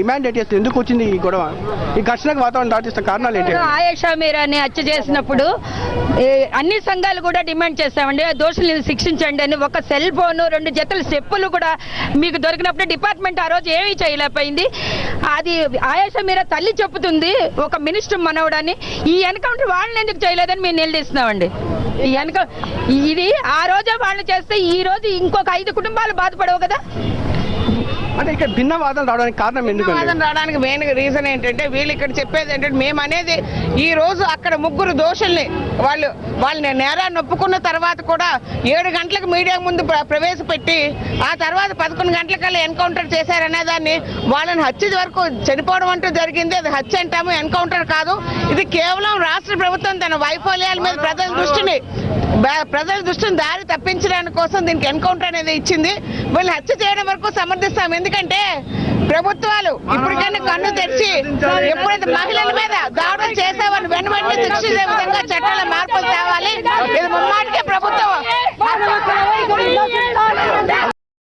Demand ఏంటి, ఎందుకు వచ్చింది ఈ గొడవ, ఈ ఘర్షణకు వాతావరణం దాటిస్తున్న కారణాలు ఏంటి? ఆయేషా మీరాని హత్య చేసినప్పుడు అన్ని సంఘాలు కూడా డిమాండ్ చేస్తామండి, దోషులను శిక్షించండి అని. ఒక సెల్ ఫోన్, 2 జతల చెప్పులు కూడా మీకు దొరికినప్పుడు డిపార్ట్మెంట్ ఆ రోజు ఏమీ చేయలేకపోయింది. అది ఆయేషా మీరా తల్లి చెప్పుతుంది ఒక మినిస్టర్ మనవడని. ఈ ఎన్కౌంటర్ వాళ్ళని ఎందుకు చేయలేదని మేము నిలదీస్తున్నామండి. ఇది ఆ రోజే వాళ్ళు చేస్తే ఈ రోజు ఇంకొక 5 కుటుంబాలు బాధపడవు కదా. అంటే ఇక్కడ భిన్న వాదన రావడానికి కారణం ఎందుకు? వాదన రావడానికి మెయిన్ రీజన్ ఏంటంటే వీళ్ళు ఇక్కడ చెప్పేది ఏంటంటే మేము అనేది ఈ రోజు అక్కడ 3 దోషుల్ని వాళ్ళు నేరాన్ని ఒప్పుకున్న తర్వాత కూడా 7 గంటలకు మీడియా ముందు ప్రవేశపెట్టి ఆ తర్వాత 11 గంటలకల్లా ఎన్కౌంటర్ చేశారనే దాన్ని వాళ్ళని హత్య వరకు చనిపోవడం అంటూ జరిగింది. అది హత్య అంటాము, ఎన్కౌంటర్ కాదు. ఇది కేవలం రాష్ట్ర ప్రభుత్వం తన వైఫల్యాల మీద ప్రజల దృష్టిని దారి తప్పించడానికి కోసం దీనికి ఎన్కౌంటర్ అనేది ఇచ్చింది. వీళ్ళు హత్య చేయడం వరకు సమర్థిస్తాం. ఎందుకంటే ప్రభుత్వాలు ఇప్పటికైనా కన్ను తెరిచి ఎప్పుడైతే మహిళల మీద దాడులు చేసేవాళ్ళు వెంటనే శిక్షించే విధంగా చట్టాల మార్పులు తేవాలి. ఇది ముమ్మాటికే ప్రభుత్వం